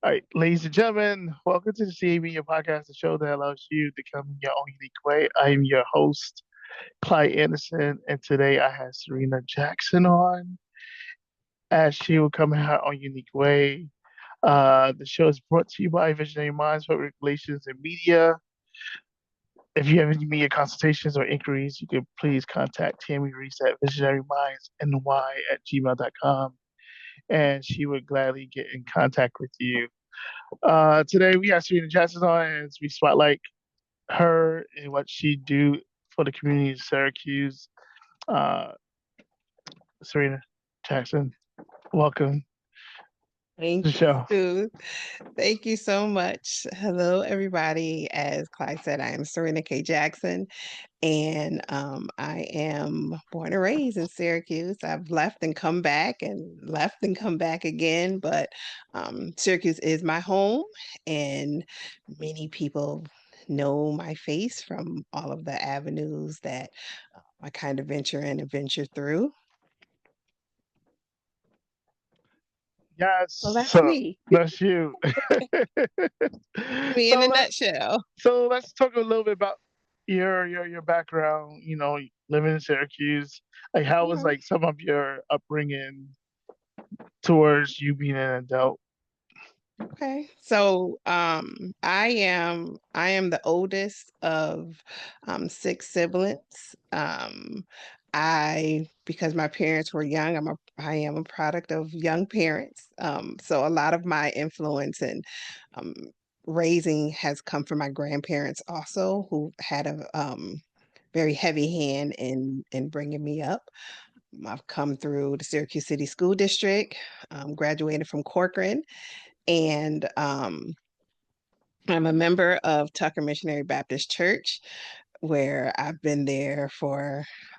All right, ladies and gentlemen, welcome to the CAB, your podcast, the show that allows you to come in your own unique way. I am your host, Clyde Anderson, and today I have Serena Jackson on, as she will come in her own unique way. The show is brought to you by Visionary Minds, Public Relations, and Media. If you have any media consultations or inquiries, you can please contact Tammy Reese at visionarymindny@gmail.com, and she would gladly get in contact with you. Today we have Serena Jackson on as we spotlight her and what she do for the community of Syracuse. Uh, Serena Jackson, welcome to the Thank show. you. Thank you so much. Hello, everybody. As Clyde said, I am Serena K. Jackson, and I am born and raised in Syracuse. I've left and come back and left and come back again, but Syracuse is my home, and many people know my face from all of the avenues that I kind of venture in and venture through. Yes, So that's so me, that's you. me in so a let nutshell. so let's talk a little bit about your background. You know, living in Syracuse. Like, how was like some of your upbringing towards you being an adult? Okay. So I am the oldest of six siblings. I because my parents were young, I am a product of young parents. So a lot of my influence and um raising has come from my grandparents also, who had a very heavy hand in bringing me up. I've come through the Syracuse City School District, graduated from Corcoran, and I'm a member of Tucker Missionary Baptist Church, where I've been there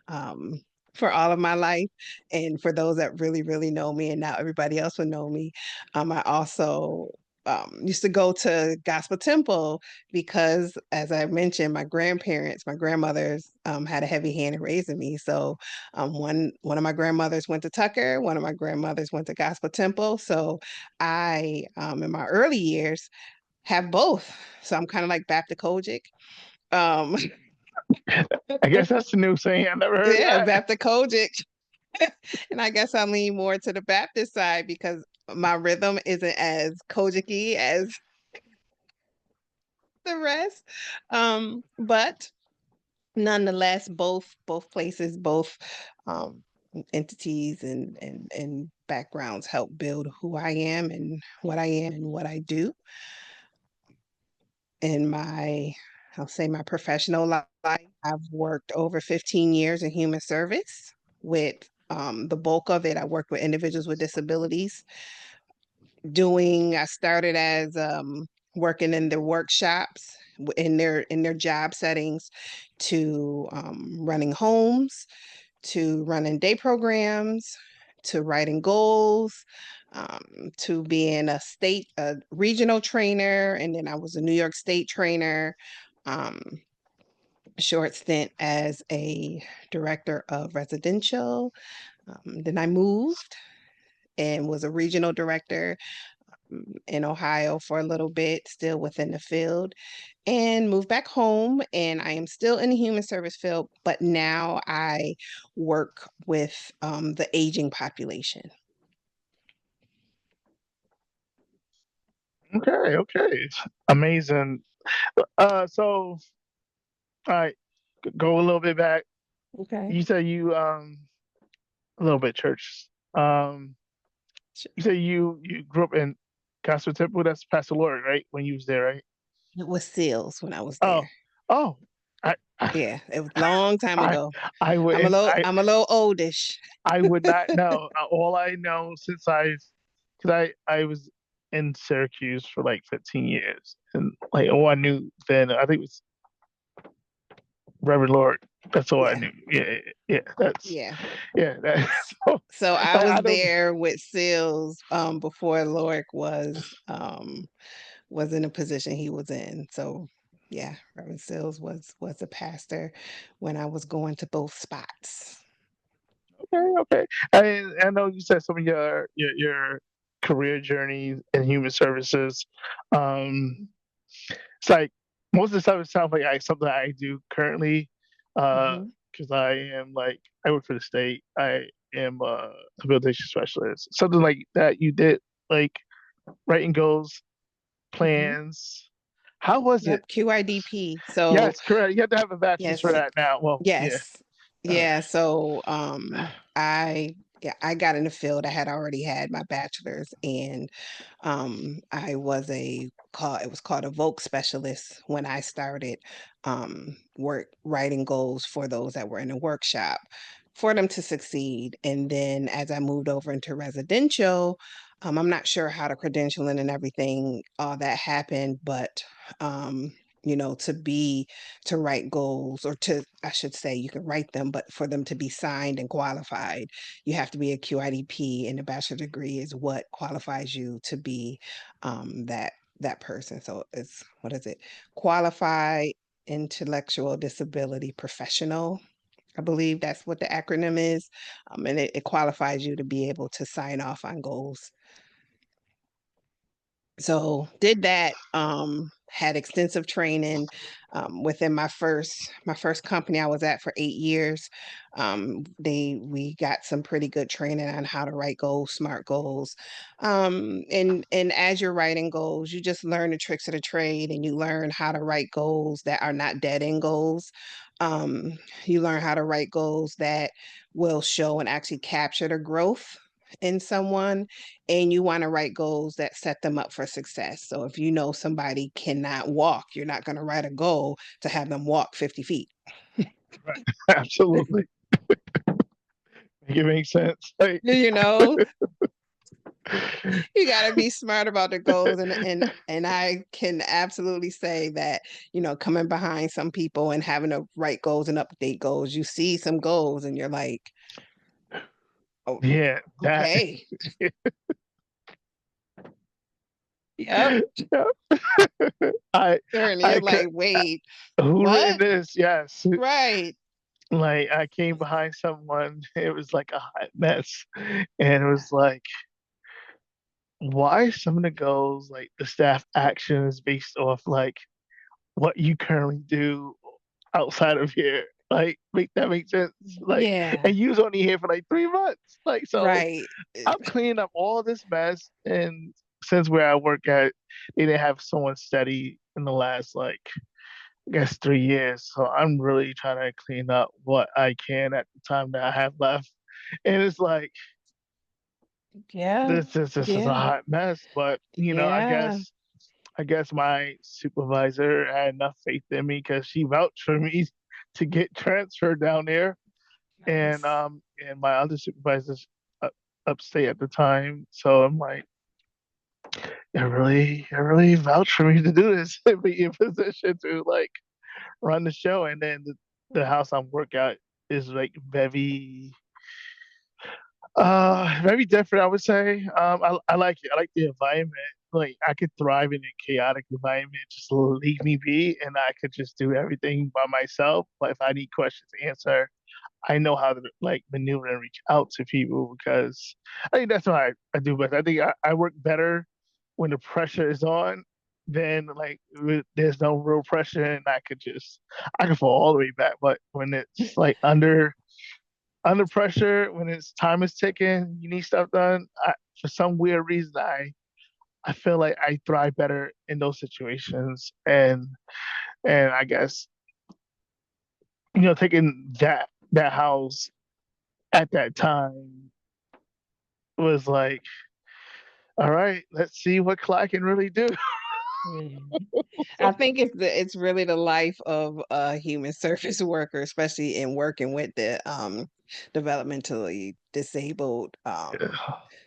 um, for all of my life. And for those that really, really know me, and now everybody else will know me, I also used to go to Gospel Temple because, as I mentioned, my grandmothers had a heavy hand in raising me. So one of my grandmothers went to Tucker, one of my grandmothers went to Gospel Temple. So I, in my early years, have both. So I'm kind of like Baptist Kojic. Um, I guess that's the new saying. I never heard of yeah, that. Baptist Kojic. And I guess I lean more to the Baptist side because my rhythm isn't as Kojic-y as the rest. But nonetheless, both places, both um, entities and backgrounds help build who I am and what I do in my, I'll say, my professional life. I've worked over 15 years in human service with the bulk of it. I worked with individuals with disabilities. I started as working in their workshops in their job settings to running homes, to running day programs, to writing goals, to being a regional trainer, and then I was a New York State trainer. Um, Short stint as a director of residential. Then I moved and was a regional director in Ohio for a little bit, still within the field, and moved back home. And I am still in the human service field, but now I work with the aging population. Okay, okay, amazing. So all right, go a little bit back. Okay. You said you a little bit church. Um, you said you grew up in Gospel Temple. That's Pastor Lord, right? When you was there, right? It was sales when I was Oh, there. oh, I, I, Yeah, it was a long time I, ago. I wouldn't. I'm a little oldish. I would not know. All I know since because I was in Syracuse for like 15 years, and like all I knew then, I think it was Reverend Lord. That's all I Yeah, knew. Yeah, yeah. That's yeah. yeah. That, so So I I was don't. there with sales before Loic was in a position he was in. So yeah, Reverend Sills was a pastor when I was going to both spots. Okay, okay. I know you said some of your career journey in human services. Um, it's like most of the stuff it sounds like something I do currently, Mhm. because I am like I work for the state. I am a rehabilitation specialist. Something like that you did, like writing goals, Mhm. plans. How was it? Yep, QIDP. So Yes, correct. You have to have a bachelor's for yes, that now. Well, yeah. yes. Uh, Yeah, so I yeah, I got in the field. I had already had my bachelor's, and I was it was called a voc specialist when I started work writing goals for those that were in a workshop for them to succeed. And then as I moved over into residential, I'm not sure how the credentialing and everything all that happened, but um to write goals, or to, I should say, you can write them, but for them to be signed and qualified, you have to be a QIDP, and a bachelor degree is what qualifies you to be that person. So it's, what is it? Qualified intellectual disability professional. I believe that's what the acronym is. And it qualifies you to be able to sign off on goals. So did that, had extensive training within my first company I was at for 8 years. We got some pretty good training on how to write goals, smart goals. And as you're writing goals, you just learn the tricks of the trade, and you learn how to write goals that are not dead end goals. Um, you learn how to write goals that will show and actually capture the growth in someone, and you want to write goals that set them up for success. So if you know somebody cannot walk, you're not going to write a goal to have them walk 50 feet. right. Absolutely. Make it make sense. Like, You know, you got to be smart about the goals, and I can absolutely say that, coming behind some people and having to write goals and update goals, you see some goals and you're like, "Oh, yeah, that. okay. Yep." Yeah. I, And you're I could. like, "Wait, Who written what?" this? Yes. Right. Like I came behind someone. It was like a hot mess, and it was like, why some of the goals, like the staff action, is based off like what you currently do outside of here. Like, make that make sense? Like, Yeah. and you was only here for like 3 months. Like, so Right. I'm cleaning up all this mess. And since where I work at, they didn't have someone steady in the last like I guess 3 years. So I'm really trying to clean up what I can at the time that I have left. And it's like Yeah. this is a Yeah. hot mess. But Yeah. I guess my supervisor had enough faith in me because she vouched for me to get transferred down there, Nice. and my other supervisors up, upstate at the time. So I'm like, I really vouched for me to do this and be in position to like run the show. And then the house I'm work at is like very different, I would say. I like it. I like the environment. Like I could thrive in a chaotic environment. Just leave me be, and I could just do everything by myself. But if I need questions to answer, I know how to like maneuver and reach out to people because I think that's what I do best. I think I work better when the pressure is on than like there's no real pressure and I can fall all the way back. But when it's like under pressure, when it's time is ticking, you need stuff done. For some weird reason, I feel like I thrive better in those situations, and I guess taking that house at that time was like, all right, let's see what Clyde can really do. Mhm. I think it's really the life of a human service worker, especially in working with the developmentally disabled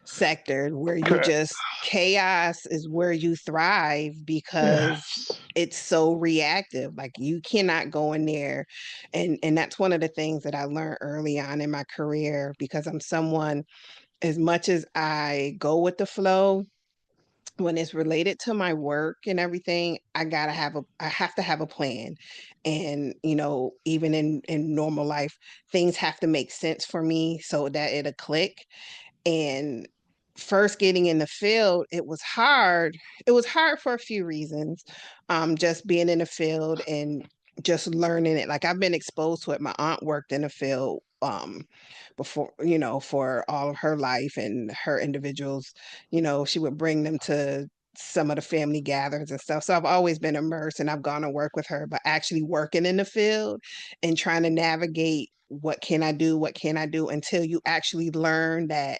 sector, where you Correct. just, chaos is where you thrive because Yes. it's so reactive. Like, you cannot go in there, and that's one of the things that I learned early on in my career, because I'm someone, as much as I go with the flow, when it's related to my work and everything, I have to have a plan. And, even in normal life, things have to make sense for me so that it'll click. And first getting in the field, it was hard. It was hard for a few reasons. Just being in the field and just learning it. Like I've been exposed to it. My aunt worked in the field before, for all of her life, and her individuals, she would bring them to some of the family gatherings and stuff. So I've always been immersed and I've gone to work with her, but actually working in the field and trying to navigate what can I do, what can I do, until you actually learn that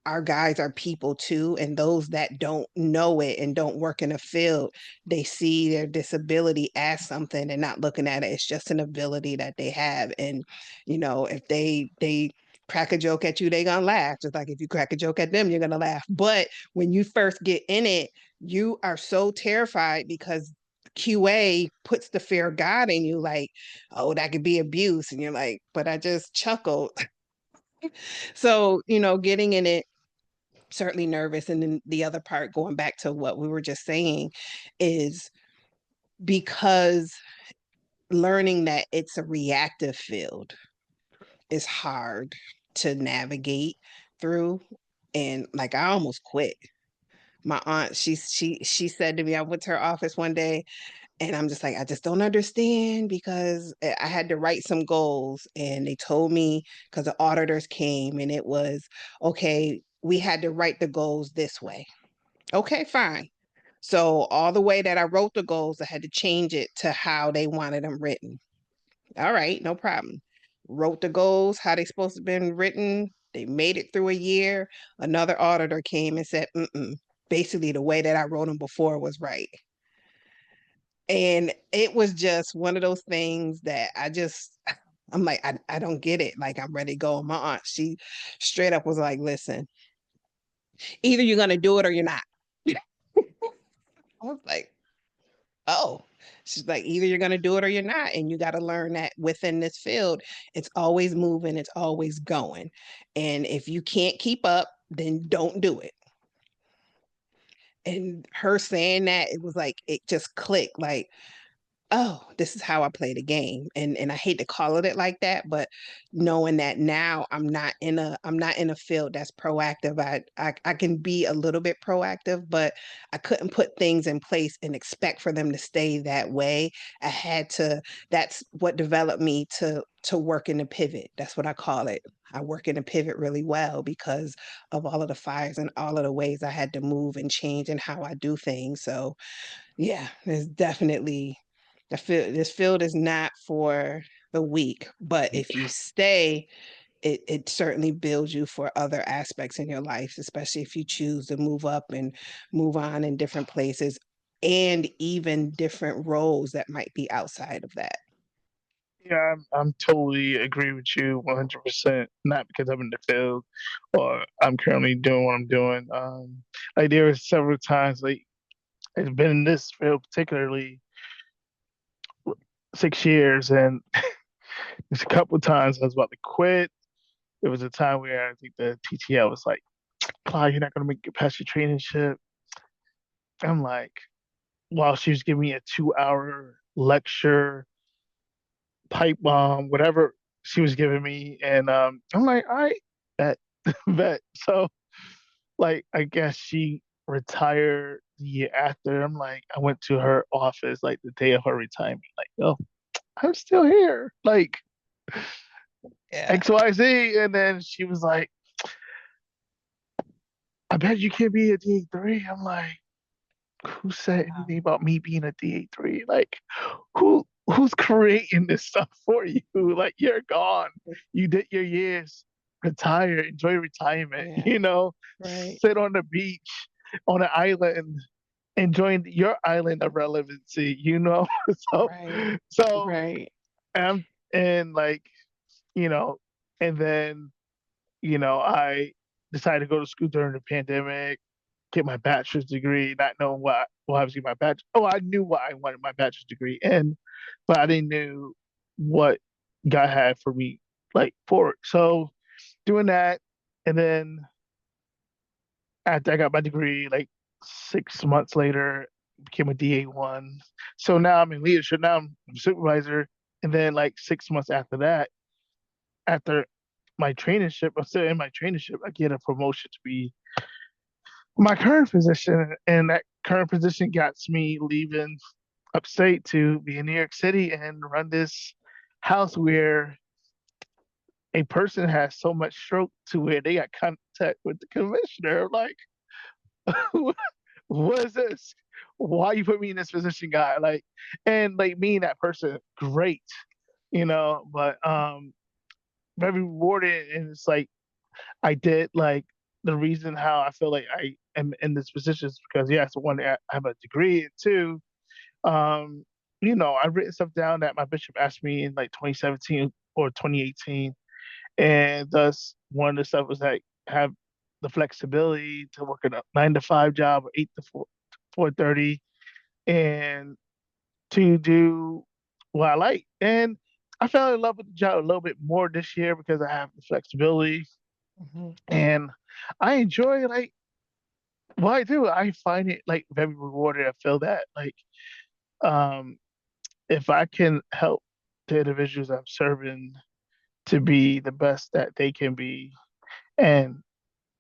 our guys are people too, and those that don't know it and don't work in a field, they see their disability as something and not looking at it. It's just an ability that they have. And if they crack a joke at you, they gonna laugh, just like if you crack a joke at them, you're gonna laugh. But when you first get in it, you are so terrified because QA puts the fear of God in you, like, oh, that could be abuse. And you're like, but I just chuckled. So, getting in it, certainly nervous. And then the other part, going back to what we were just saying, is because learning that it's a reactive field is hard to navigate through. And like I almost quit. My aunt, she said to me, I went to her office one day and I'm just like, I just don't understand, because I had to write some goals and they told me, because the auditors came, and it was, okay, we had to write the goals this way. Okay, fine. So all the way that I wrote the goals, I had to change it to how they wanted them written. All right, no problem. Wrote the goals how they supposed to been written. They made it through a year. Another auditor came and said, basically the way that I wrote them before was right. And it was just one of those things that I'm like, I don't get it. Like, I'm ready to go. My aunt, she straight up was like, listen, either you're gonna do it or you're not. I was like, oh, she's like, either you're going to do it or you're not. And you got to learn that within this field, it's always moving, it's always going. And if you can't keep up, then don't do it. And her saying that, it was like, it just clicked, like, oh, this is how I play the game. And I hate to call it like that, but knowing that now I'm not in a field that's proactive. I can be a little bit proactive, but I couldn't put things in place and expect for them to stay that way. I had to, that's what developed me to work in the pivot. That's what I call it. I work in a pivot really well because of all of the fires and all of the ways I had to move and change and how I do things. So yeah, it's definitely this field is not for the weak, but if you stay, it certainly builds you for other aspects in your life, especially if you choose to move up and move on in different places and even different roles that might be outside of that. Yeah, I'm totally agree with you 100%. Not because I'm in the field or I'm currently doing what I'm doing. Like there were several times, like I've been in this field particularly 6 years, and there's a couple of times I was about to quit. There was a time where I think the TTL was like, "Clyde, you're not gonna make it past your traineeship." I'm like, while she was giving me a 2 hour lecture, pipe bomb, whatever she was giving me, and I'm like, all right, bet, bet. So like, I guess she retired the year after. I'm like, I went to her office like the day of her retirement, like, yo, I'm still here, like Yeah. XYZ, and then she was like, I bet you can't be a D3. I'm like, who said anything about me being a D3? Like, who's creating this stuff for you? Like, you're gone. You did your years. Retire. Enjoy retirement. Yeah. Right. Sit on the beach on an island, enjoying your island of relevancy. so Right. so Right. I'm and like you know, and then I decided to go to school during the pandemic, get my bachelor's degree, not knowing what I was getting my bachelor. Oh, I knew what I wanted my bachelor's degree in, but I didn't know what God had for me like for it. So doing that, and then after I got my degree, like 6 months later, became a DA1. So now I'm in leadership. Now I'm a supervisor, and then like 6 months after that, after my traineeship, I'm still in my traineeship, I get a promotion to be my current position, and that current position got me leaving upstate to be in New York City and run this house where a person has so much stroke to where they got contact with the commissioner. Like, what is this? Why you put me in this position, guy? Like, and like me and that person, great, but very rewarded. And it's like I did like the reason how I feel like I am in this position is because yes, one, I have a degree, and two, um, I've written stuff down that my bishop asked me in like 2017 or 2018, and thus one of the stuff was like have the flexibility to work in a 9 to 5 job or 8 to 4:30, and to do what I like. And I fell in love with the job a little bit more this year because I have the flexibility, Mhm. and I enjoy like what I do. I find it like very rewarding. I feel that like um if I can help the individuals I'm serving to be the best that they can be, and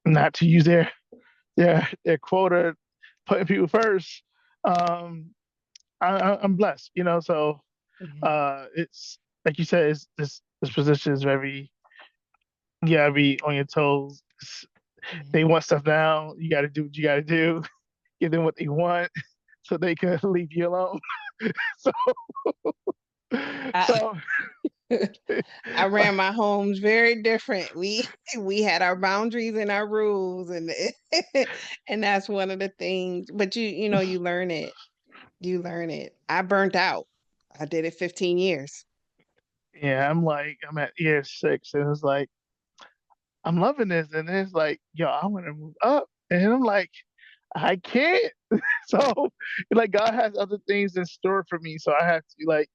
not to use their quota, putting people first. Um, I'm blessed, So Mhm. it's like you said, it's this position is very, you gotta be on your toes. They Mhm. want stuff now. You got to do what you got to do. Give them what they want so they can leave you alone. So, I, so I ran my homes very different. We had our boundaries and our rules, and and that's one of the things. But you learn it. You learn it. I burnt out. I did it 15 years. yeah, I'm at year 6, and it's like I'm loving this, and it's like, yo, I want to move up, and I'm like, I can't. So, like, God has other things in store for me, so I have to like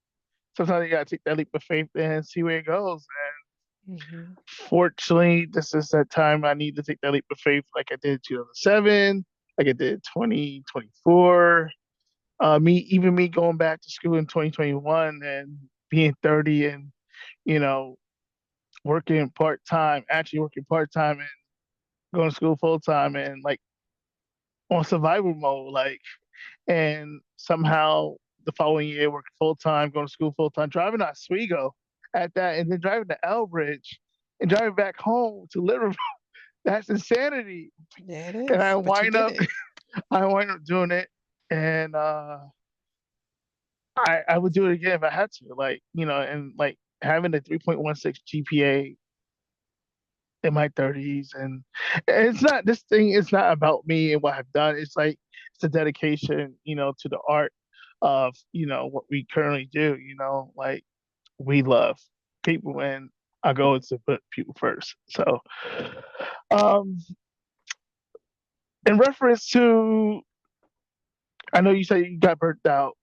sometimes you gotta take that leap of faith and see where it goes. Mhm. Fortunately, this is that time I need to take that leap of faith, like I did 2007, like I did 2024. Me going back to school in 2021 and being 30 and you know working part time, actually working part time and going to school full time and like on survival mode, like, and somehow the following year working full time, going to school full time, driving to Oswego at that, and then driving to Elbridge and driving back home to Liverpool. That's insanity. Yeah, it And is. But you did it. I wind up doing it, and I would do it again if I had to, like, and like having a 3.16 GPA in my 30s, and it's not this thing. It's not about me and what I've done. It's like it's a dedication, to the art of what we currently do. Like we love people, and our goal is to put people first. So, um, in reference to, I know you said you got burnt out.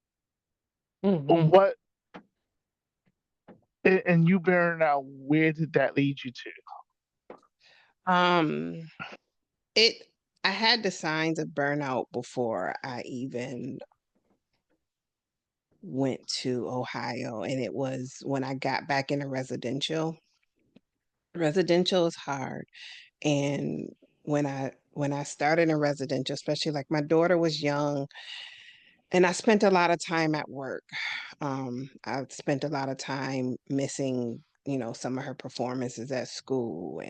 Mhm. What and you burned out? Where did that lead you to? Um, it I had the signs of burnout before I even went to Ohio, and it was when I got back into residential. Residential is hard, and when I started in residential, especially like my daughter was young, and I spent a lot of time at work. I spent a lot of time missing, some of her performances at school,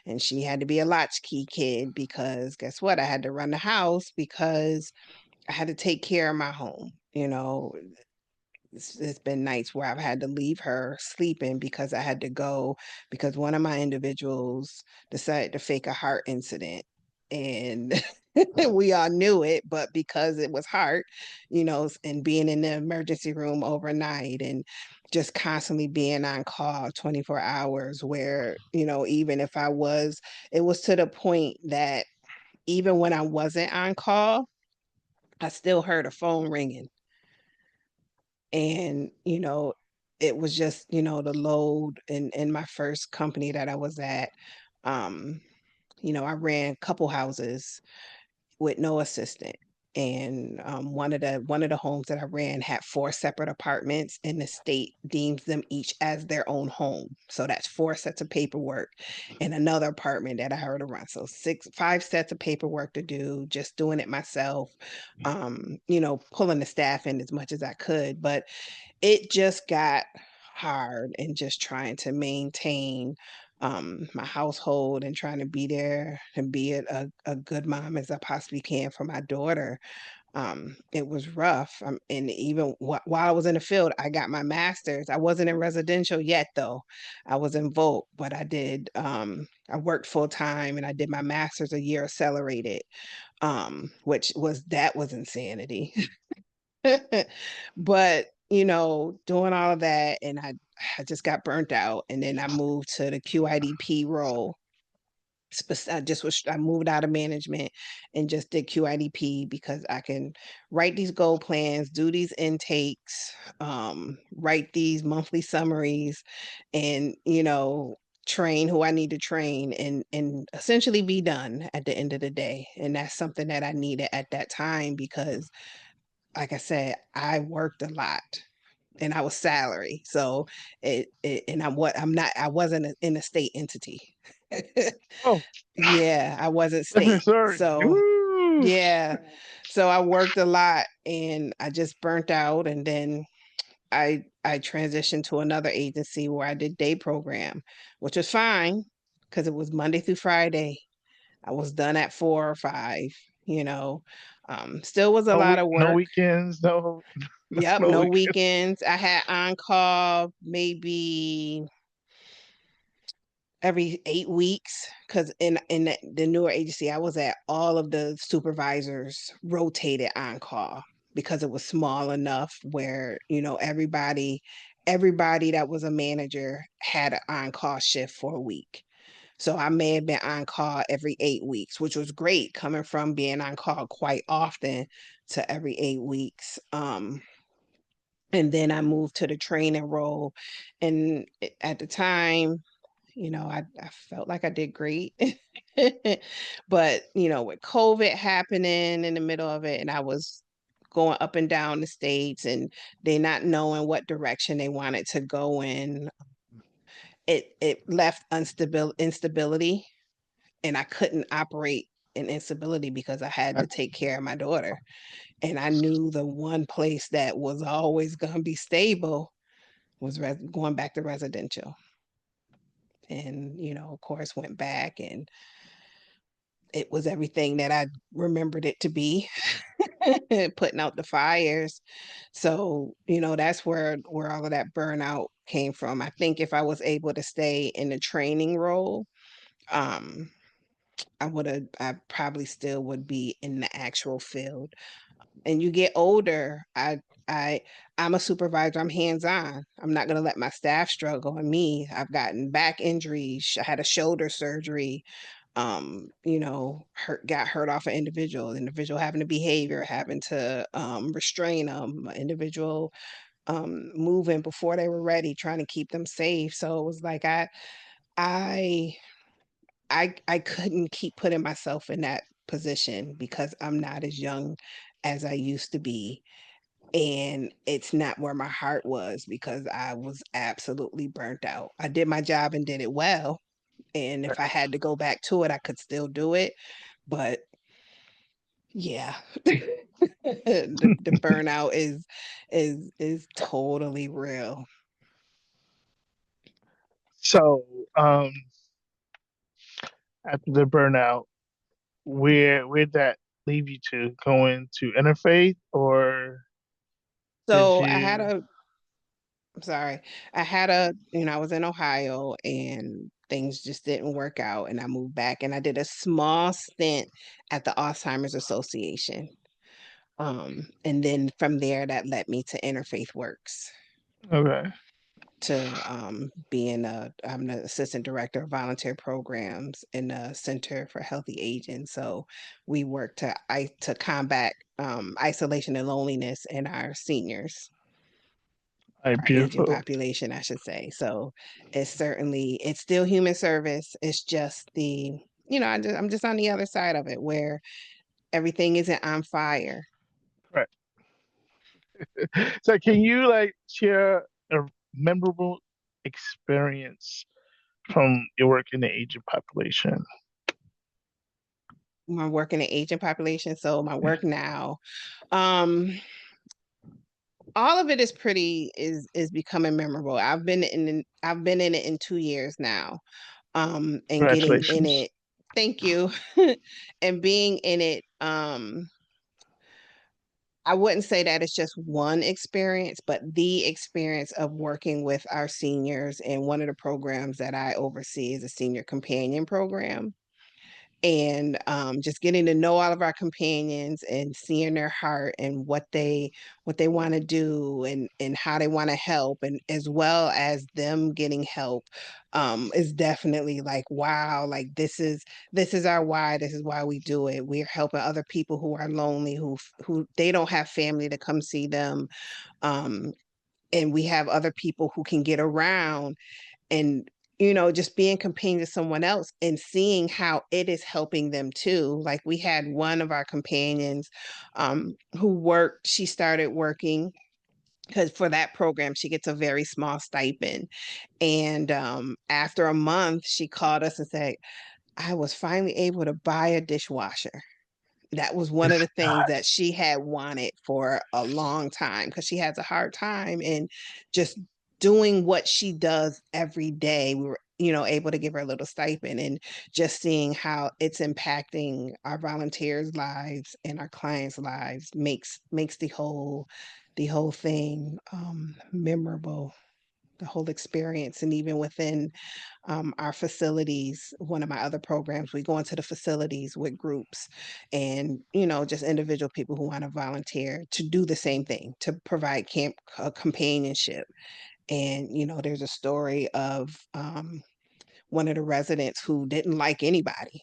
and she had to be a latchkey kid because guess what? I had to run the house because I had to take care of my home. It's been nights where I've had to leave her sleeping because I had to go because one of my individuals decided to fake a heart incident. And we all knew it, but because it was heart, and being in the emergency room overnight and just constantly being on call 24 hours, where, even if it was to the point that even when I wasn't on call, I still heard a phone ringing. And it was just the load in my first company that I was at. um I ran a couple houses with no assistant, And one of the homes that I ran had 4 separate apartments, and the state deems them each as their own home. So that's 4 sets of paperwork and another apartment that I had to run. So 5 sets of paperwork to do, just doing it myself, pulling the staff in as much as I could. But it just got hard, and just trying to maintain my household and trying to be there and be a good mom as I possibly can for my daughter. It was rough. And even while I was in the field, I got my master's. I wasn't in residential yet, though. I was in Volt, but I worked full time and I did my master's a year accelerated, which was insanity. But, doing all of that, and I just got burnt out, and then I moved to the QIDP role. I moved out of management and just did QIDP because I can write these goal plans, do these intakes, write these monthly summaries, and train who I need to train, and essentially be done at the end of the day. And that's something that I needed at that time because, like I said, I worked a lot and I was salary. So and I wasn't in a state entity. Oh, Yeah, I wasn't different state. story. So Woo! yeah. So I worked a lot and I just burnt out, and then I transitioned to another agency where I did day program, which was fine because it was Monday through Friday. I was done at 4 or 5, you know. Still was a lot of No work. weekends, no, Yep, no no weekends. weekends. I had on call maybe every 8 weeks because in the newer agency I was at, all of the supervisors rotated on call because it was small enough where, everybody that was a manager had an on-call shift for a week. So I may have been on call every 8 weeks, which was great coming from being on call quite often to every 8 weeks. And then I moved to the training role. And at the time, I felt like I did great. But, with COVID happening in the middle of it, and I was going up and down the states, and they not knowing what direction they wanted to go in, it left instability, and I couldn't operate in instability because I had to take care of my daughter. And I knew the one place that was always going to be stable was going back to residential. And, of course, went back, and it was everything that I remembered it to be, putting out the fires. So, that's where all of that burnout came from. I think if I was able to stay in the training role, um, I probably still would be in the actual field. And you get older, I I'm a supervisor, I'm hands-on. I'm not gonna let my staff struggle and me. I've gotten back injuries, I had a shoulder surgery, got hurt off an individual having a behavior, having to restrain them, individual moving before they were ready, trying to keep them safe. So it was like I I couldn't keep putting myself in that position because I'm not as young as I used to be. And it's not where my heart was because I was absolutely burnt out. I did my job and did it well. And if I had to go back to it, I could still do it. But yeah, the burnout is totally real. So, um, after the burnout, where'd that leave you to? Going to interfaith, or did So you? I'm sorry. I was in Ohio and things just didn't work out. And I moved back and I did a small stint at the Alzheimer's Association. And then from there, that led me to InterFaith Works Okay, to I'm the assistant director of volunteer programs in the Center for Healthy Aging. So we work to combat isolation and loneliness in our seniors, all right, our aging beautiful. population, I should say. So it's still human service. It's just I'm just on the other side of it where everything isn't on fire. Right. So can you like share a memorable experience from your work in the aging population? My work in the aging population, so my work now, um, all of it is pretty is becoming memorable. I've been in it in 2 years now, and getting in Congratulations. it. Thank you, and being in it. I wouldn't say that it's just one experience, but the experience of working with our seniors. And one of the programs that I oversee is a senior companion program. And just getting to know all of our companions and seeing their heart and what they want to do and how they want to help, and as well as them getting help, is definitely like, wow, like this is our why. This is why we do it. We're helping other people who are lonely, who they don't have family to come see them, um and we have other people who can get around, and just being companion to someone else and seeing how it is helping them too. Like, we had one of our companions, who worked she started working, because for that program she gets a very small stipend. And after a month she called us and said, I was finally able to buy a dishwasher. That was one of the things God. that she had wanted for a long time, because she has a hard time in just doing what she does every day. We were, able to give her a little stipend, and just seeing how it's impacting our volunteers' lives and our clients' lives makes the whole thing memorable, the whole experience. And even within our facilities, one of my other programs, we go into the facilities with groups and, just individual people who want to volunteer to do the same thing, to provide companionship. And, there's a story of one of the residents who didn't like anybody.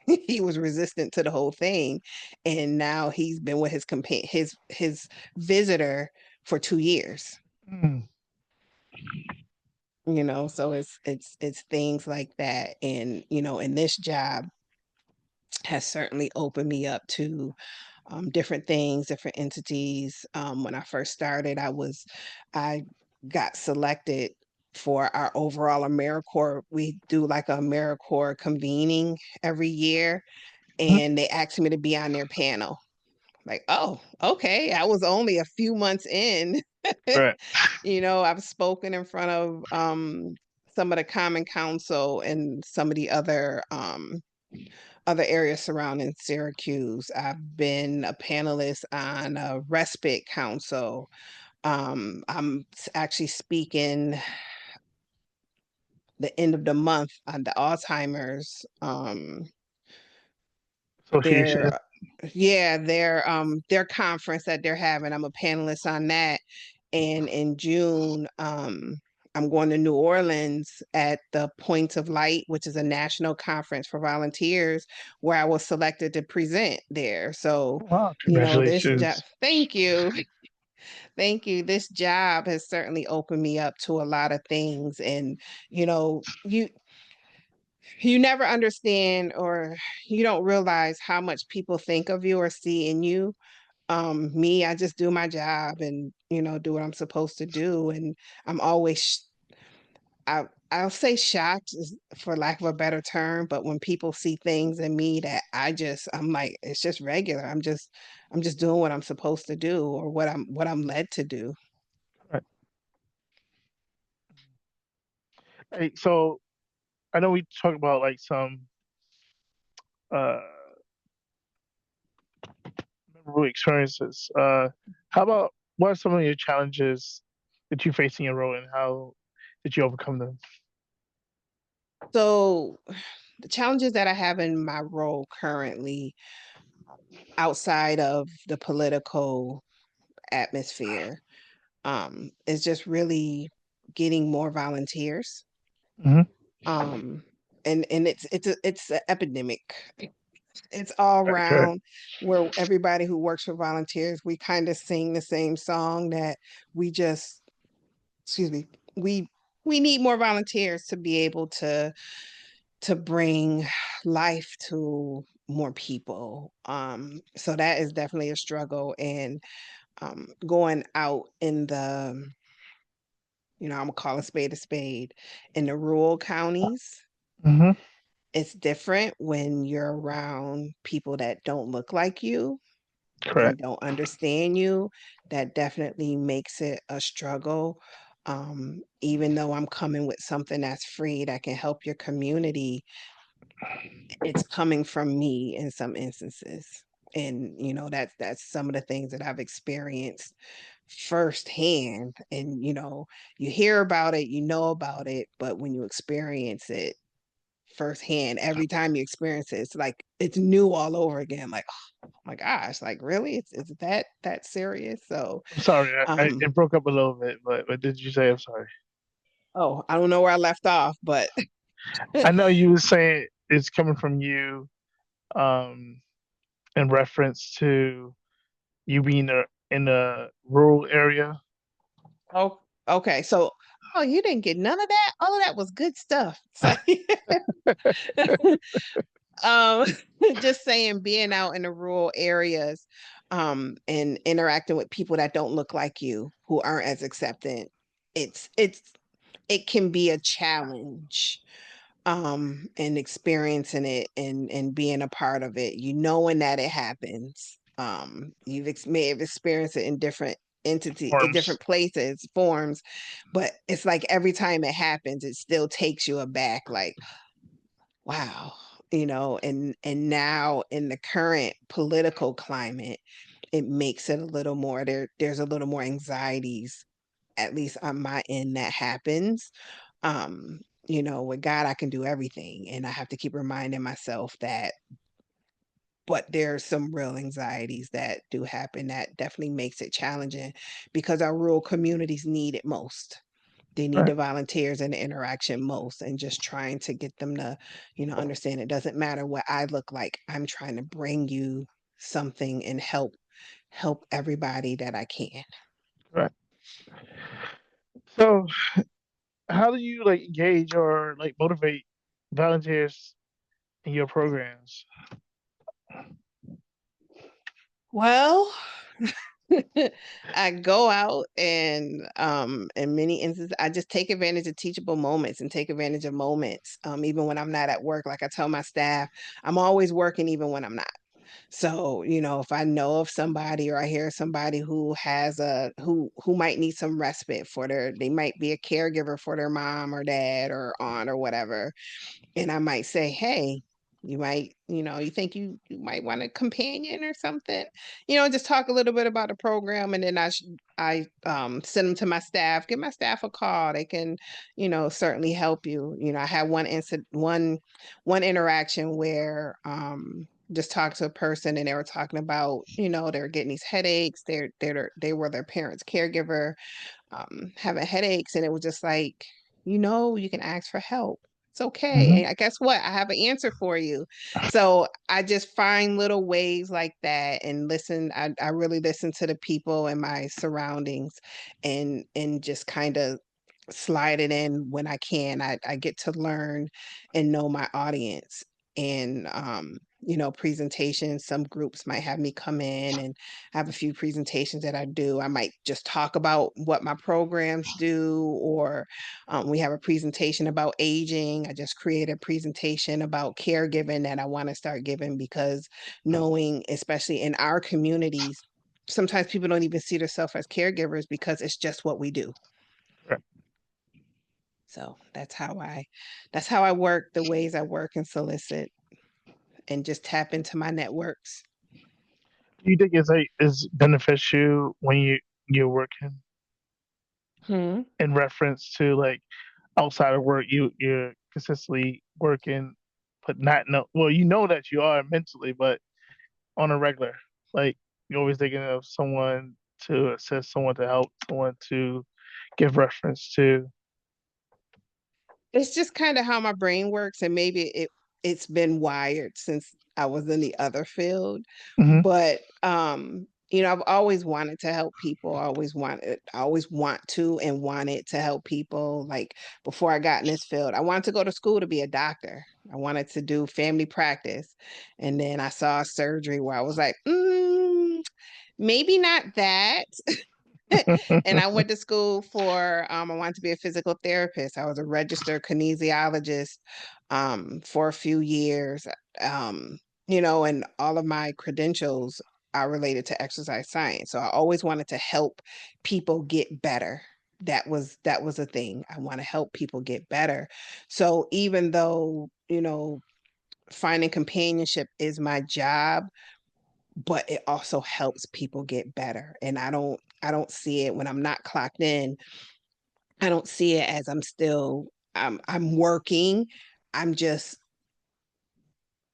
He was resistant to the whole thing. And now he's been with his visitor for 2 years. Mm. So it's things like that. And in this job has certainly opened me up to different things, different entities. When I first started, I got selected for our overall AmeriCorps. We do like a AmeriCorps convening every year, Mhm. and they asked me to be on their panel. Like, oh, okay. I was only a few months in. Right. I've spoken in front of some of the Common Council and some of the other areas surrounding Syracuse. I've been a panelist on a respite council. I'm actually speaking the end of the month on the Alzheimer's, Association. their their conference that they're having. I'm a panelist on that. And in June, I'm going to New Orleans at the Point of Light, which is a national conference for volunteers, where I was selected to present there. So, Wow, this job, congratulations. thank you. Thank you. This job has certainly opened me up to a lot of things. And, you know, you you never understand, or you don't realize how much people think of you or see in you. Me, I just do my job and, do what I'm supposed to do. And I'm always, I'll say shocked for lack of a better term, but when people see things in me that I'm like, it's just regular. I'm just doing what I'm supposed to do, or what I'm led to do. Right. Hey, so I know we talked about like some uh memorable experiences. How about what are some of your challenges that you face in your role and how did you overcome them? So the challenges that I have in my role currently, outside of the political atmosphere, is just really getting more volunteers. Hmm. Um, and it's an epidemic. It's all Okay. around, where everybody who works for volunteers, we kind of sing the same song, that we just, excuse me, we we need more volunteers to be able to bring life to more people. So that is definitely a struggle. And going out in the, I'm gonna call a spade, in the rural counties, Hmm. it's different when you're around people that don't look like you and Correct. don't understand you. That definitely makes it a struggle. Even though I'm coming with something that's free that can help your community, it's coming from me in some instances. And that's some of the things that I've experienced firsthand. And you hear about it, you know about it, but when you experience it firsthand, every time you experience it, it's like it's new all over again. Like, oh my gosh, like really? It's that serious? So I'm sorry, um it broke up a little bit, but what did you say? I'm sorry. oh, I don't know where I left off, but I know you were saying it's coming from you, um, in reference to you being in a rural area. oh, okay. So, oh, you didn't get none of that? All of that was good stuff. So, um, just saying, being out in the rural areas, and interacting with people that don't look like you, who aren't as accepting, it's it can be a challenge. And experiencing it and being a part of it, knowing that it happens. May have experienced it in different Forms. places, forms, but it's like every time it happens, it still takes you aback, like, wow, and now in the current political climate, it makes it a little more there's a little more anxieties, at least on my end, that happens. um with God I can do everything, and I have to keep reminding myself that, but there's some real anxieties that do happen that definitely makes it challenging, because our rural communities need it most. They need Right. the volunteers and the interaction most, and just trying to get them to understand it doesn't matter what I look like. I'm trying to bring you something and help everybody that I can. Right. So, how do you like engage or like motivate volunteers in your programs? Well, I go out and in many instances I just take advantage of teachable moments and take advantage of moments, even when I'm not at work. Like I tell my staff, I'm always working even when I'm not. So, if I know of somebody or I hear somebody who has who might need some respite for they might be a caregiver for their mom or dad or aunt or whatever, and I might say, hey, you think you might want a companion or something, just talk a little bit about the program, and then I send them to my staff, give my staff a call. They can, certainly help you. I had one interaction where just talked to a person, and they were talking about, they were getting these headaches. They were their parents' caregiver, having headaches, and it was just like, you can ask for help. It's okay. Hmm. And I guess what? I have an answer for you. So I just find little ways like that and listen. I really listen to the people in my surroundings, and just kind of slide it in when I can. I get to learn and know my audience. And presentations, some groups might have me come in and have a few presentations that I do. I might just talk about what my programs do, or we have a presentation about aging. I just create a presentation about caregiving that I want to start giving, because knowing, especially in our communities, sometimes people don't even see themselves as caregivers because it's just what we do. Right. So that's how I work, the ways I work and solicit and just tap into my networks. Do you think it's like is beneficial when you're working Hmm. in reference to like outside of work you're consistently working, but not know well you know that you are mentally, but on a regular, like you're always thinking of someone to assist, someone to help, someone to give reference to. It's just kind of how my brain works, and maybe it's been wired since I was in the other field. Hmm. But I've always wanted to help people. I always want to and wanted to help people. Like before I got in this field, I wanted to go to school to be a doctor. I wanted to do family practice. And then I saw surgery where I was like, maybe not that. And I went to school for I wanted to be a physical therapist. I was a registered kinesiologist for a few years. And all of my credentials are related to exercise science. So I always wanted to help people get better. That was a thing. I want to help people get better. So even though, finding companionship is my job, but it also helps people get better. And I don't see it when I'm not clocked in. I don't see it as I'm working. I'm just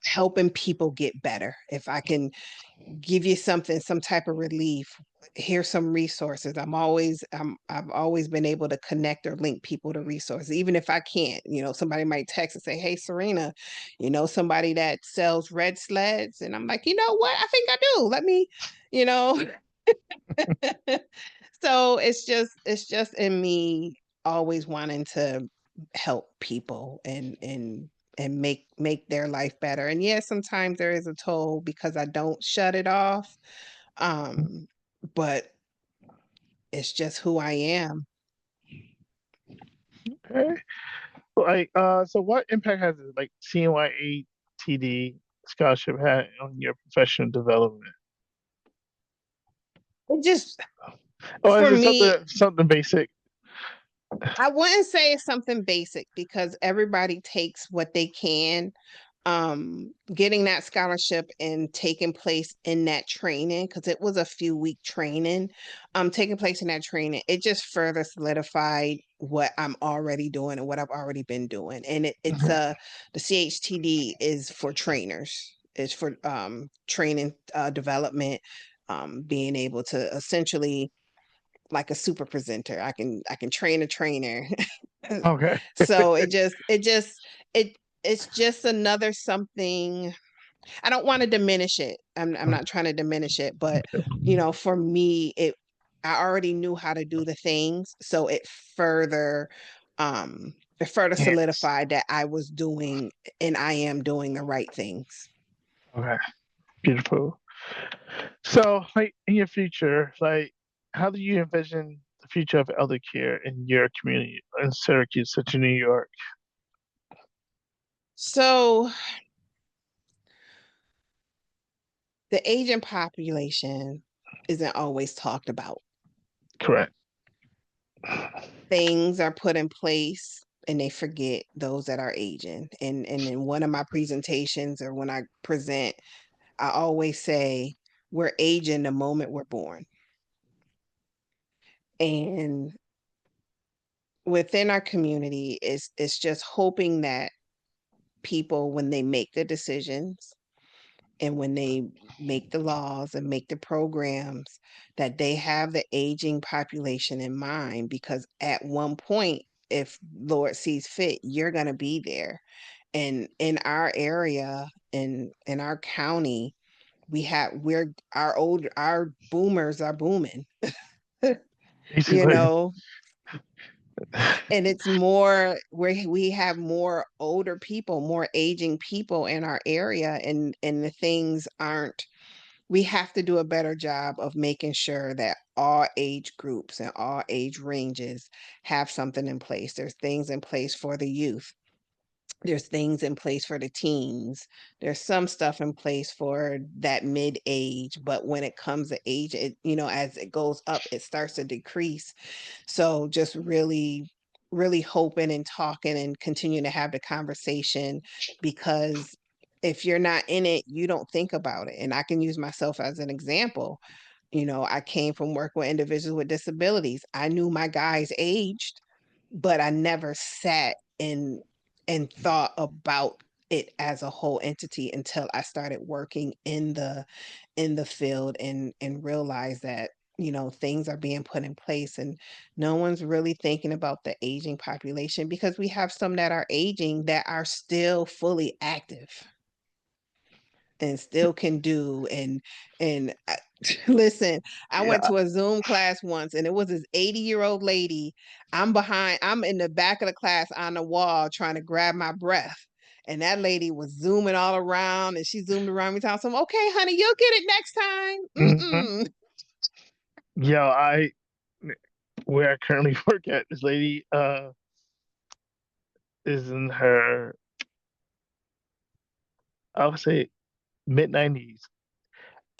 helping people get better. If I can give you something, some type of relief, here's some resources. I've always been able to connect or link people to resources, even if I can't. Somebody might text and say, "Hey, Serena, somebody that sells red sleds," and I'm like, "You know what? I think I do. Let me, you know." So it's just in me always wanting to help people and make their life better. And yes, sometimes there is a toll because I don't shut it off. But it's just who I am. Okay. So what impact has like CNY ATD scholarship had on your professional development? It just Or is for it me, something basic? I wouldn't say it's something basic because everybody takes what they can. Getting that scholarship and taking place in that training, because it was a few-week training, taking place in that training, it just further solidified what I'm already doing and what I've already been doing. And the CHTD is for trainers. It's for training development, being able to essentially like a super presenter. I can train a trainer. Okay. So it's just another something. I don't want to diminish it. I'm not trying to diminish it, but for me, I already knew how to do the things, so it further Yes. solidified that I was doing and I am doing the right things. Okay. Beautiful. So, like in your future, like how do you envision the future of elder care in your community in Syracuse, such in New York? So the aging population isn't always talked about. Correct. Things are put in place and they forget those that are aging. And in one of my presentations or when I present, I always say we're aging the moment we're born. And within our community, it's just hoping that people, when they make the decisions and when they make the laws and make the programs, that they have the aging population in mind, because at one point, if Lord sees fit, you're going to be there. And in our area, in our county, our boomers are booming. you Basically. know and it's more where we have more older people, more aging people in our area, and the things aren't we have to do a better job of making sure that all age groups and all age ranges have something in place. There's things in place for the youth. There's things in place for the teens. There's some stuff in place for that mid age, but when it comes to age, as it goes up, it starts to decrease. So just really, really hoping and talking and continuing to have the conversation, because if you're not in it, you don't think about it. And I can use myself as an example. I came from working with individuals with disabilities. I knew my guys aged, but I never sat and thought about it as a whole entity until I started working in the field and realized that things are being put in place, and no one's really thinking about the aging population, because we have some that are aging that are still fully active and still can do and Listen, I went Yeah. to a Zoom class once and it was this 80-year-old lady. I'm in the back of the class on the wall trying to grab my breath. And that lady was zooming all around and she zoomed around me telling some, okay, honey, you'll get it next time. Hmm. Mm-mm. Yo, where I currently work at, this lady is in her, I would say, mid 90s,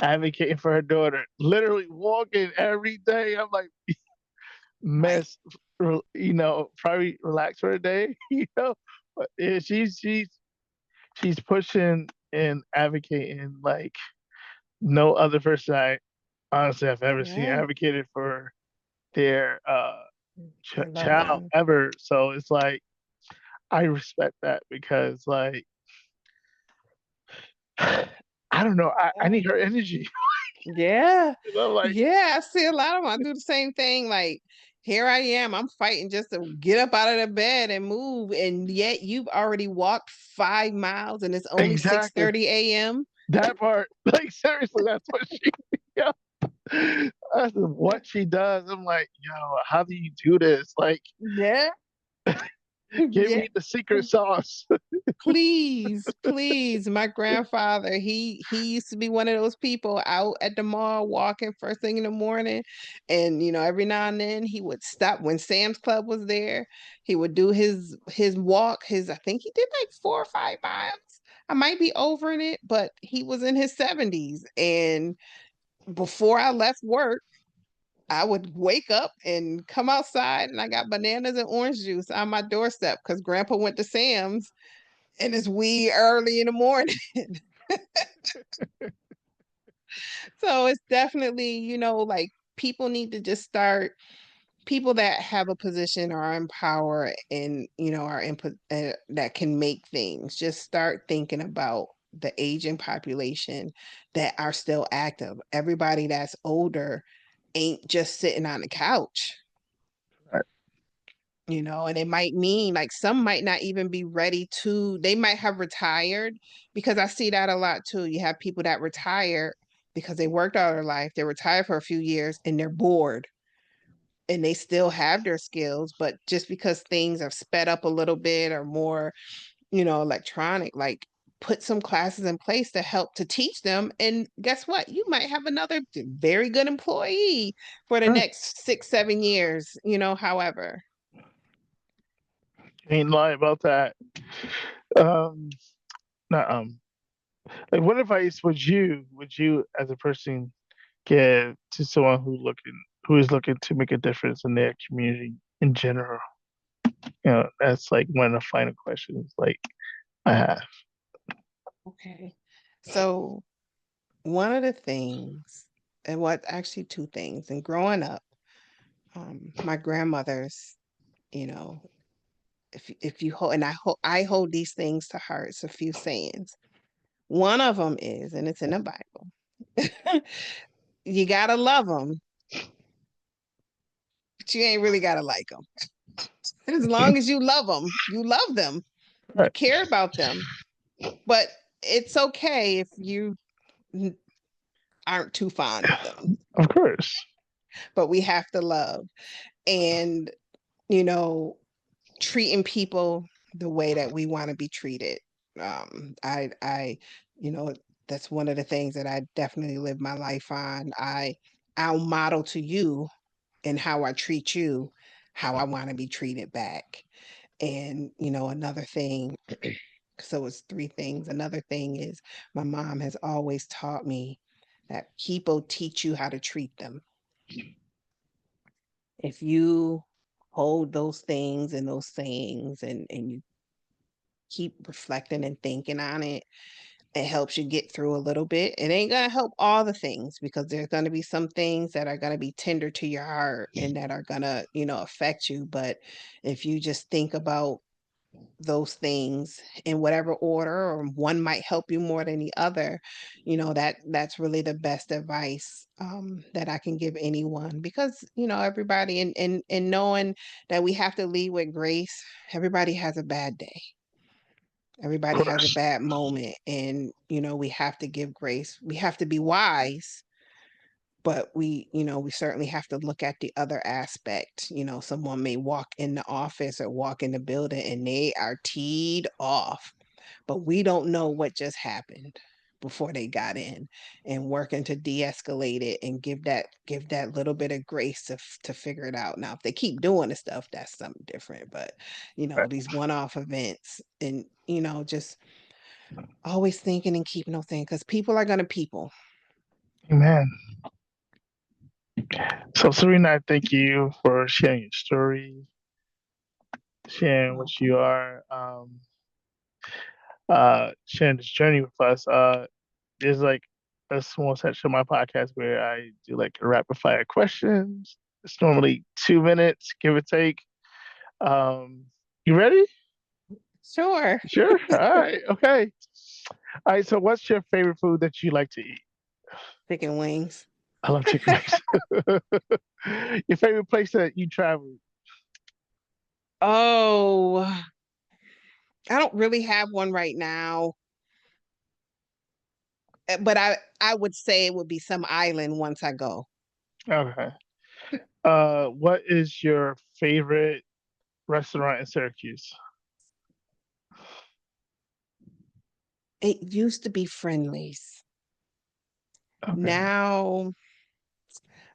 advocating for her daughter, literally walking every day. I'm like, Right. mess, probably relax for a day, But yeah, she's pushing and advocating like no other person I honestly have ever seen Yeah. advocated for their Their loved child one. ever. So it's like I respect that because like I don't know, I Yeah. need her energy. Yeah. Like Yeah. I see a lot of them. I do the same thing. Like, here I am. I'm fighting just to get up out of the bed and move. And yet you've already walked 5 miles and it's only exactly 6:30 a.m. that part. Like seriously, that's what she. Yeah, that's what she does. I'm like, yo, how do you do this? Like, Yeah. give Yeah. me the secret sauce. Please, please. My grandfather, he used to be one of those people out at the mall walking first thing in the morning. And every now and then he would stop when Sam's Club was there. He would do his walk, I think he did like 4 or 5 miles. I might be over in it, but he was in his 70s. And before I left work, I would wake up and come outside and I got bananas and orange juice on my doorstep because grandpa went to Sam's and it's wee early in the morning. So it's definitely, like people need to just start, people that have a position or are in power and, are input that can make things, just start thinking about the aging population that are still active. Everybody that's older ain't just sitting on the couch. Right. And it might mean like some might not even be ready to, they might have retired because I see that a lot too. You have people that retire because they worked all their life, they retired for a few years and they're bored and they still have their skills, but just because things have sped up a little bit or more, electronic, like put some classes in place to help to teach them. And guess what? You might have another very good employee for the Right. next 6, 7 years, however. Ain't lying about that. Um, not like what advice would you as a person give to someone who is looking to make a difference in their community in general? That's like one of the final questions like I have. Okay. So one of the things, and what actually two things, and growing up, my grandmother's, you know, if you hold, and I hold these things to heart. It's a few sayings. One of them is, and it's in the Bible. You gotta love them, but you ain't really gotta like them. As long as you love them, you Right. care about them. But it's okay if you aren't too fond of them. Of course. But we have to love. And you know, treating people the way that we want to be treated. I, that's one of the things that I definitely live my life on. I'll model to you and how I treat you, how I want to be treated back. And, another thing, so it's three things. Another thing is my mom has always taught me that people teach you how to treat them. If you hold those things and those sayings and you keep reflecting and thinking on it, it helps you get through a little bit. It ain't gonna help all the things because there's gonna be some things that are gonna be tender to your heart and that are gonna, affect you. But if you just think about those things in whatever order, or one might help you more than the other, that's really the best advice that I can give anyone, because everybody, and knowing that we have to lead with grace. Everybody has a bad day, Of everybody has a course. bad moment, and we have to give grace, we have to be wise, but we certainly have to look at the other aspect. Someone may walk in the office or walk in the building and they are teed off, but we don't know what just happened before they got in, and working to de-escalate it and give that little bit of grace to figure it out. Now, if they keep doing the stuff, that's something different. But Right. these one-off events, and just always thinking and keeping those things, because people are gonna people. Amen. So, Serena, I thank you for sharing your story, sharing what Welcome. you are, sharing this journey with us. There's like a small section of my podcast where I do like rapid fire questions. It's normally 2 minutes, give or take. Um, you ready? Sure. Sure. All right. Okay. All right. So, what's your favorite food that you like to eat? Chicken wings. I love chicken wings. Your favorite place that you travel? Oh, I don't really have one right now, but I would say it would be some island once I go. Okay. What is your favorite restaurant in Syracuse? It used to be Friendlies. Okay. Now,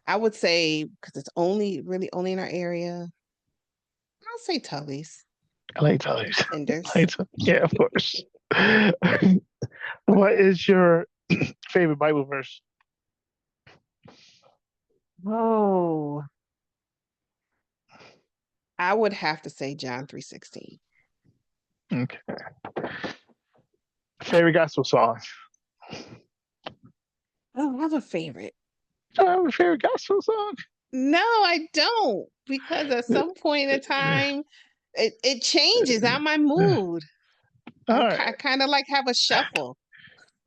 I would say, because it's really only in our area, I'll say Tully's. I like Tully's. Tenders. Yeah, of course. What is your favorite Bible verse? Oh, I would have to say John 3:16. Okay. Favorite gospel song? Oh, I have a favorite. Do I have a favorite gospel song? No, I don't, because at some point in time, it changes out my mood. All I right. kind of like have a shuffle.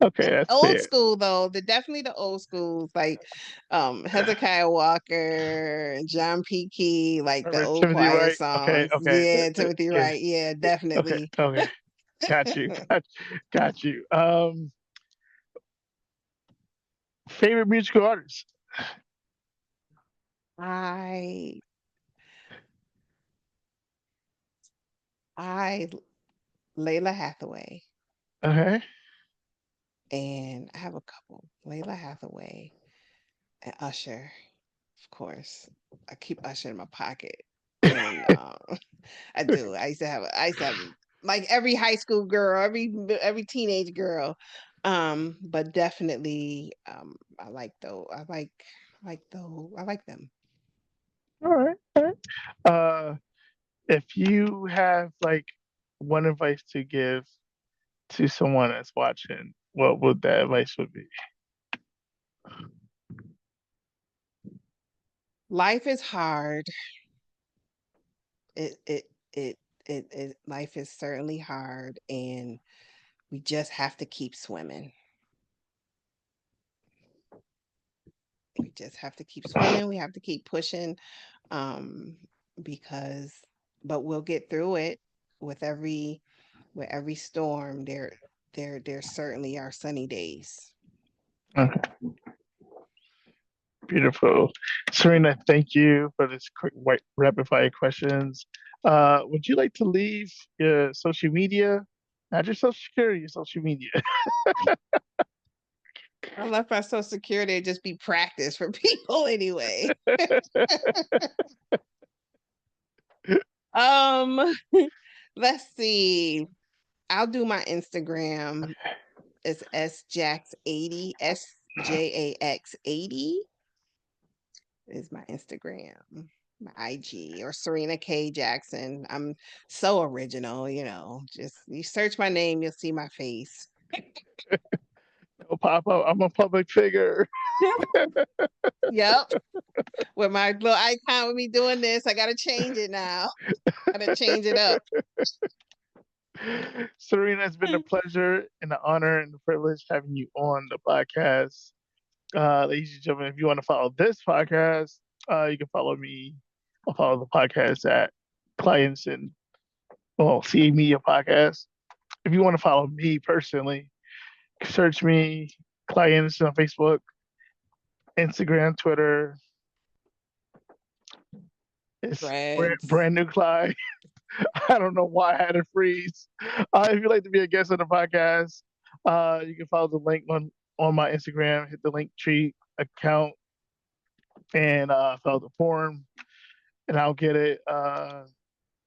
Okay, that's Old fair. school though, definitely the old schools, like Hezekiah Walker, John P. Key, like the Remember old Timothy choir Wright? Okay, songs. okay. Yeah, Timothy Yeah. Wright. Yeah, Okay, definitely. okay. Got you. Got you. Favorite musical artist? I I Layla Hathaway, Okay. and I have a couple. Layla Hathaway and Usher, of course. I keep Usher in my pocket, and I do. I used to have like every high school girl, every teenage girl. But definitely, I like though. I like them. All right. All right. If you have like one advice to give to someone that's watching, what would that advice would be? Life is hard. It it life is certainly hard, and we just have to keep swimming. We just have to keep swimming. We have to keep pushing, um, because, but we'll get through it. With every storm. There certainly are sunny days. Okay, beautiful. Serena, thank you for this quick white rapid fire questions. Would you like to leave your social media? Not your social security, your social media. I left my Social Security to just be practice for people anyway. Um, let's see. I'll do my Instagram. It's sjax80, SJAX80 is my Instagram. My IG, or Serena K Jackson. I'm so original. Just you search my name, you'll see my face. It'll pop up. I'm a public figure. Yep. With my little icon with me doing this, I gotta change it now. Gotta change it up. Serena, it's been a pleasure and an honor and a privilege having you on the podcast. Ladies and gentlemen, if you want to follow this podcast, you can follow me. I'll follow the podcast at Clients and CA Media Podcast. If you want to follow me personally, search me, Clients on Facebook. Instagram, Twitter. It's Threads. brand new Clyde. I don't know why I had a freeze. If you'd like to be a guest on the podcast, you can follow the link on my Instagram. Hit the link tree account and fill out the form, and I'll get it.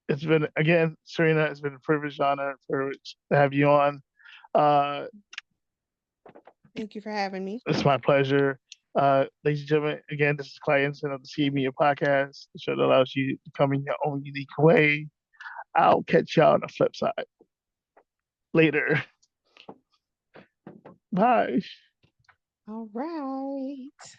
It's been again, Serena. It's been a privilege, honor, privilege to have you on. Uh, Thank you for having me. it's my pleasure. Ladies and gentlemen, again, this is Clay Anderson of the CA Media Podcast, the show that allows you to come in your own unique way. I'll catch y'all on the flip side later. Bye. All right.